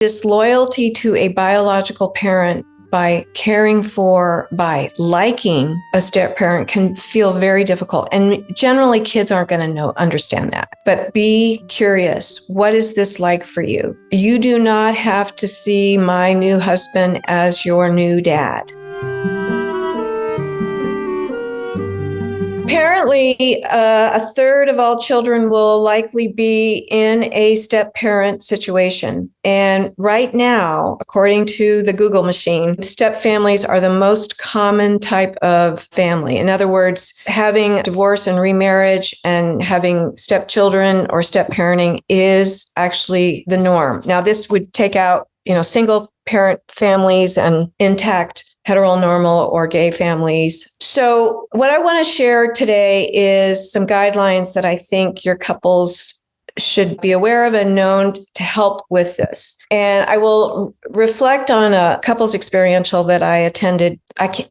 Disloyalty to a biological parent by caring for, by liking a step parent can feel very difficult. And generally kids aren't going to understand that. But be curious. What is this like for you? You do not have to see my new husband as your new dad. Apparently, a third of all children will likely be in a step-parent situation. And right now, according to the Google machine, step-families are the most common type of family. In other words, having divorce and remarriage and having stepchildren or step-parenting is actually the norm. Now, this would take out, single-parent families and intact heteronormal or gay families. So what I want to share today is some guidelines that I think your couples should be aware of and known to help with this. And I will reflect on a couples experiential that I attended.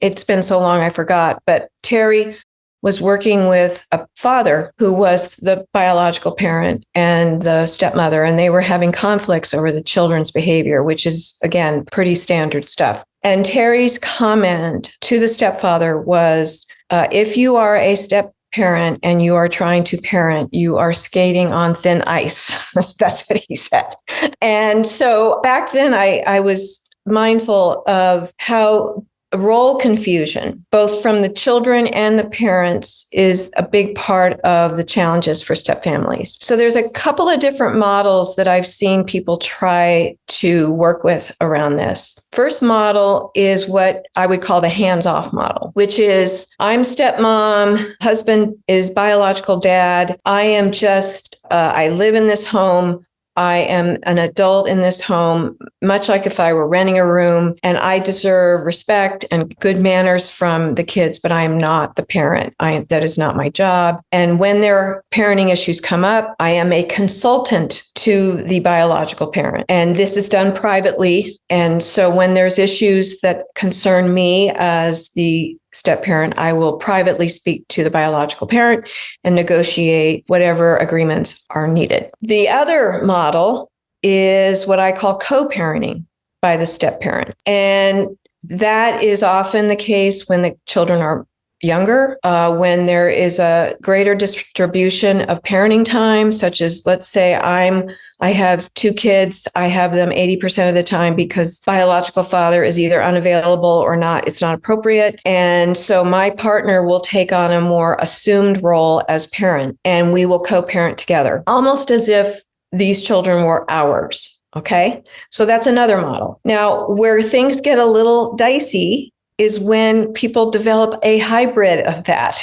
It's been so long I forgot, but Terry was working with a father who was the biological parent and the stepmother, and they were having conflicts over the children's behavior, which is, again, pretty standard stuff. And Terry's comment to the stepfather was, if you are a step parent and you are trying to parent, you are skating on thin ice. That's what he said. And so back then I was mindful of how role confusion, both from the children and the parents, is a big part of the challenges for step families. So there's a couple of different models that I've seen people try to work with around this. First model is what I would call the hands-off model, which is I'm stepmom, husband is biological dad. I am just, I live in this home. I am an adult in this home, much like if I were renting a room, and I deserve respect and good manners from the kids, but I am not the parent. That is not my job. And when their parenting issues come up, I am a consultant to the biological parent. And this is done privately. And so when there's issues that concern me as the step parent, I will privately speak to the biological parent and negotiate whatever agreements are needed. The other model is what I call co-parenting by the step parent. And that is often the case when the children are younger, when there is a greater distribution of parenting time, such as, let's say I have 2 kids. I have them 80% of the time because biological father is either unavailable or not. It's not appropriate. And so my partner will take on a more assumed role as parent, and we will co-parent together, almost as if these children were ours. Okay. So that's another model. Now, where things get a little dicey is when people develop a hybrid of that.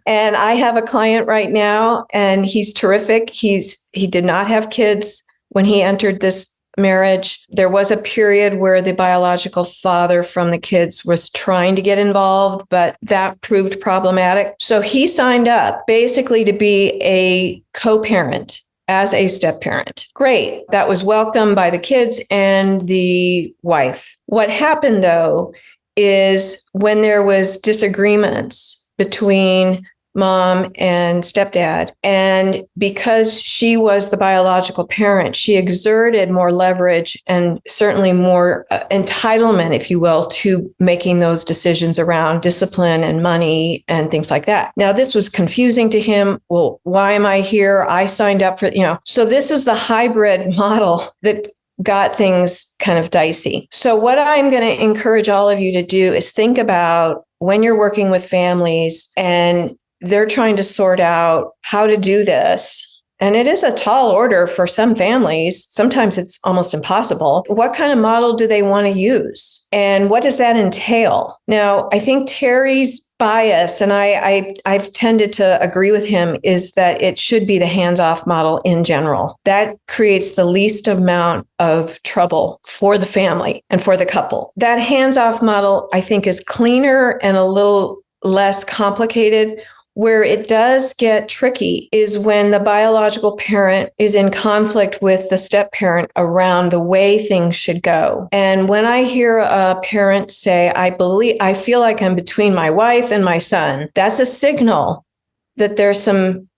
And I have a client right now, and he's terrific. He did not have kids when he entered this marriage. There was a period where the biological father from the kids was trying to get involved, but that proved problematic. So he signed up basically to be a co-parent as a step parent. Great. That was welcomed by the kids and the wife. What happened, though, is when there was disagreements between mom and stepdad, and because she was the biological parent, she exerted more leverage and certainly more entitlement, if you will, to making those decisions around discipline and money and things like that. Now, this was confusing to him. Well, why am I here? I signed up for, So this is the hybrid model that got things kind of dicey. So what I'm going to encourage all of you to do is think about when you're working with families and they're trying to sort out how to do this. And it is a tall order for some families. Sometimes it's almost impossible. What kind of model do they want to use? And what does that entail? Now, I think Terry's bias, and I've tended to agree with him, is that it should be the hands-off model in general. That creates the least amount of trouble for the family and for the couple. That hands-off model, I think, is cleaner and a little less complicated. Where it does get tricky is when the biological parent is in conflict with the step parent around the way things should go. And when I hear a parent say, I feel like I'm between my wife and my son, that's a signal that there's some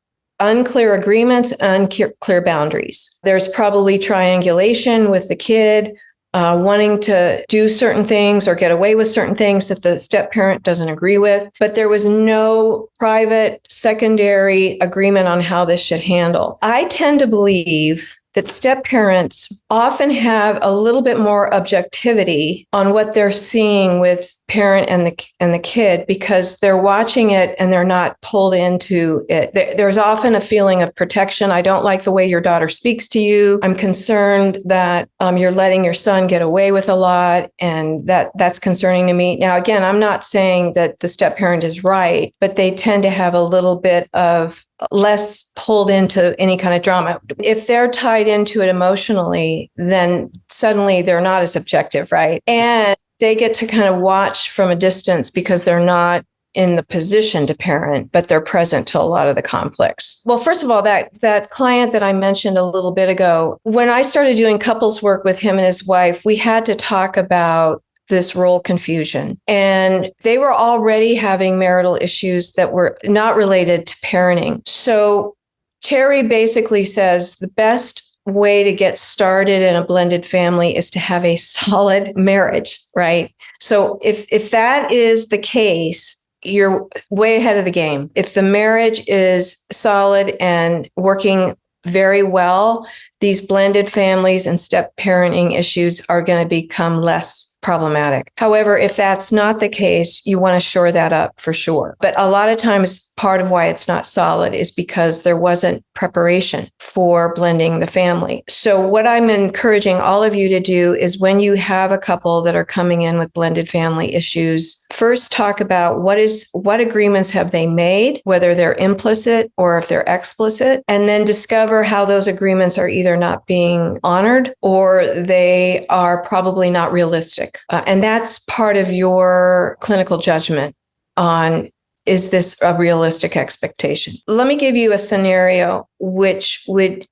unclear agreements, unclear boundaries. There's probably triangulation with the kid wanting to do certain things or get away with certain things that the step parent doesn't agree with, but there was no private secondary agreement on how this should handle. I tend to believe that step parents often have a little bit more objectivity on what they're seeing with parent and the kid because they're watching it and they're not pulled into it. There's often a feeling of protection. I don't like the way your daughter speaks to you. I'm concerned that you're letting your son get away with a lot, and that's concerning to me. Now, again, I'm not saying that the step parent is right, but they tend to have a little bit of less pulled into any kind of drama. If they're tied into it emotionally, then suddenly they're not as objective, right? And they get to kind of watch from a distance because they're not in the position to parent, but they're present to a lot of the conflicts. Well, first of all, that client that I mentioned a little bit ago, when I started doing couples work with him and his wife, we had to talk about this role confusion. And they were already having marital issues that were not related to parenting. So Terry basically says the best way to get started in a blended family is to have a solid marriage, right? So if that is the case, you're way ahead of the game. If the marriage is solid and working very well, these blended families and step parenting issues are going to become less problematic. However, if that's not the case, you want to shore that up for sure. But a lot of times, part of why it's not solid is because there wasn't preparation for blending the family. So what I'm encouraging all of you to do is when you have a couple that are coming in with blended family issues, first talk about what agreements have they made, whether they're implicit or if they're explicit, and then discover how those agreements are either not being honored or they are probably not realistic. And that's part of your clinical judgment on, is this a realistic expectation? Let me give you a scenario which would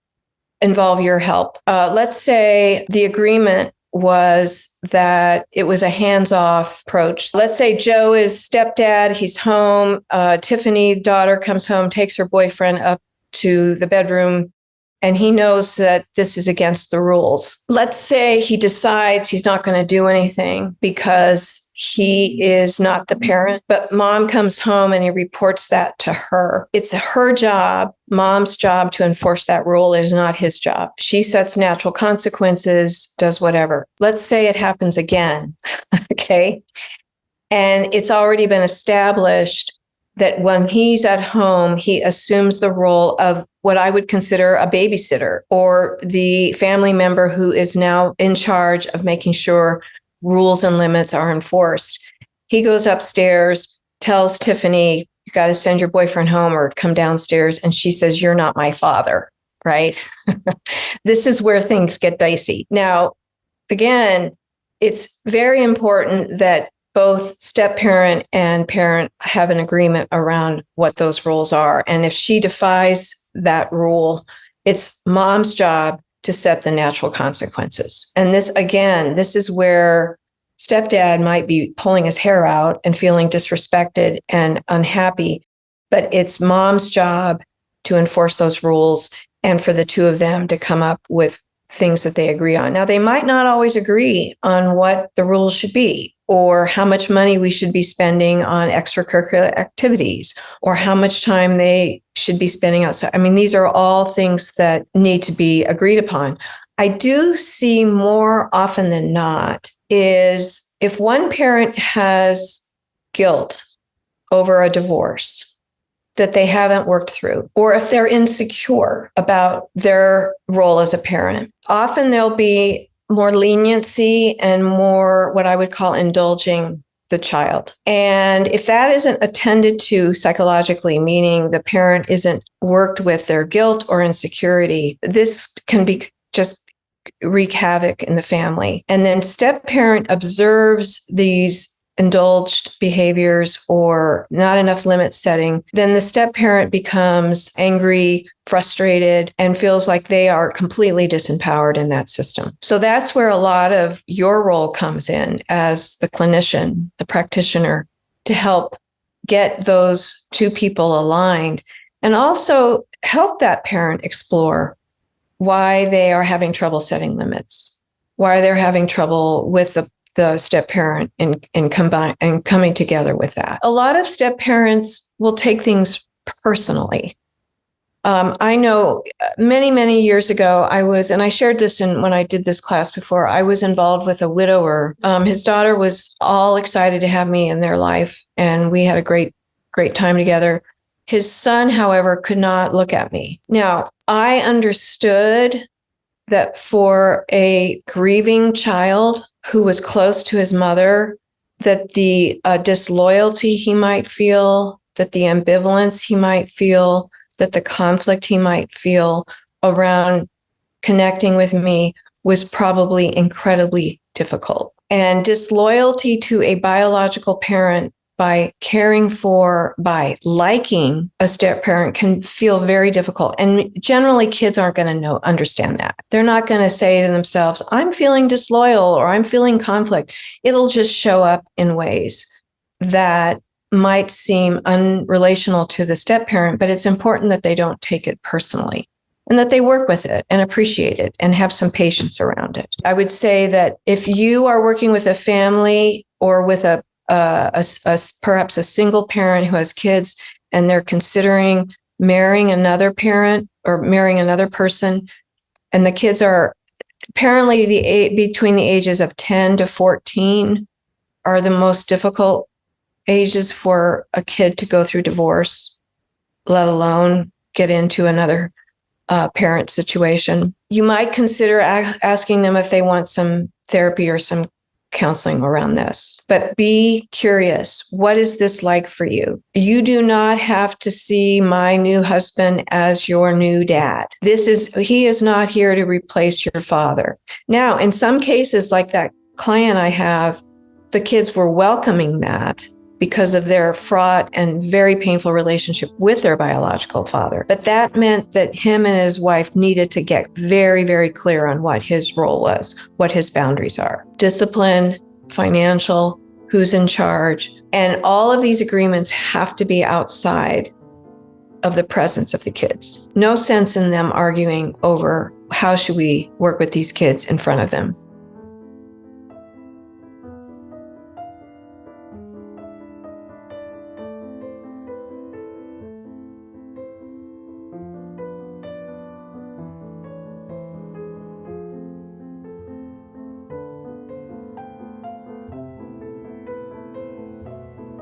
involve your help. Let's say the agreement was that it was a hands-off approach. Let's say Joe is stepdad, he's home, Tiffany, daughter, comes home, takes her boyfriend up to the bedroom, and he knows that this is against the rules. Let's say he decides he's not going to do anything because he is not the parent, but mom comes home and he reports that to her. It's her job, mom's job, to enforce that rule. It is not his job. She sets natural consequences, does whatever. Let's say it happens again, okay? And it's already been established that when he's at home, he assumes the role of what I would consider a babysitter or the family member who is now in charge of making sure rules and limits are enforced. He goes upstairs, tells Tiffany, you got to send your boyfriend home or come downstairs. And she says, you're not my father, right? This is where things get dicey. Now, again, it's very important that both step parent and parent have an agreement around what those rules are. And if she defies that rule, it's mom's job to set the natural consequences. And this is where stepdad might be pulling his hair out and feeling disrespected and unhappy, but it's mom's job to enforce those rules and for the two of them to come up with things that they agree on. Now, they might not always agree on what the rules should be, or how much money we should be spending on extracurricular activities, or how much time they should be spending outside. I mean, these are all things that need to be agreed upon. I do see more often than not is if one parent has guilt over a divorce that they haven't worked through, or if they're insecure about their role as a parent, often there'll be more leniency and more what I would call indulging the child. And if that isn't attended to psychologically, meaning the parent isn't worked with their guilt or insecurity, this can be just wreak havoc in the family. And then step parent observes these indulged behaviors or not enough limit setting, then the step parent becomes angry, frustrated, and feels like they are completely disempowered in that system. So that's where a lot of your role comes in as the clinician, the practitioner, to help get those two people aligned. And also help that parent explore why they are having trouble setting limits, why they're having trouble with the step parent and coming together with that. A lot of step parents will take things personally. I know many, many years ago, and I shared this when I did this class before, I was involved with a widower. His daughter was all excited to have me in their life, and we had a great, great time together. His son, however, could not look at me. Now, I understood that for a grieving child who was close to his mother, that the disloyalty he might feel, that the ambivalence he might feel, that the conflict he might feel around connecting with me was probably incredibly difficult. And disloyalty to a biological parent by caring for, by liking a step parent can feel very difficult. And generally kids aren't going to understand that. They're not going to say to themselves, I'm feeling disloyal or I'm feeling conflict. It'll just show up in ways that might seem unrelational to the step parent, but it's important that they don't take it personally and that they work with it and appreciate it and have some patience around it. I would say that if you are working with a family or with perhaps a single parent who has kids and they're considering marrying another parent or marrying another person, and the kids are apparently between the ages of 10 to 14 are the most difficult ages for a kid to go through divorce, let alone get into another parent situation. You might consider asking them if they want some therapy or some counseling around this, but be curious. What is this like for you? You do not have to see my new husband as your new dad. He is not here to replace your father. Now, in some cases, like that client I have, the kids were welcoming that because of their fraught and very painful relationship with their biological father. But that meant that him and his wife needed to get very, very clear on what his role was, what his boundaries are. Discipline, financial, who's in charge. And all of these agreements have to be outside of the presence of the kids. No sense in them arguing over how should we work with these kids in front of them.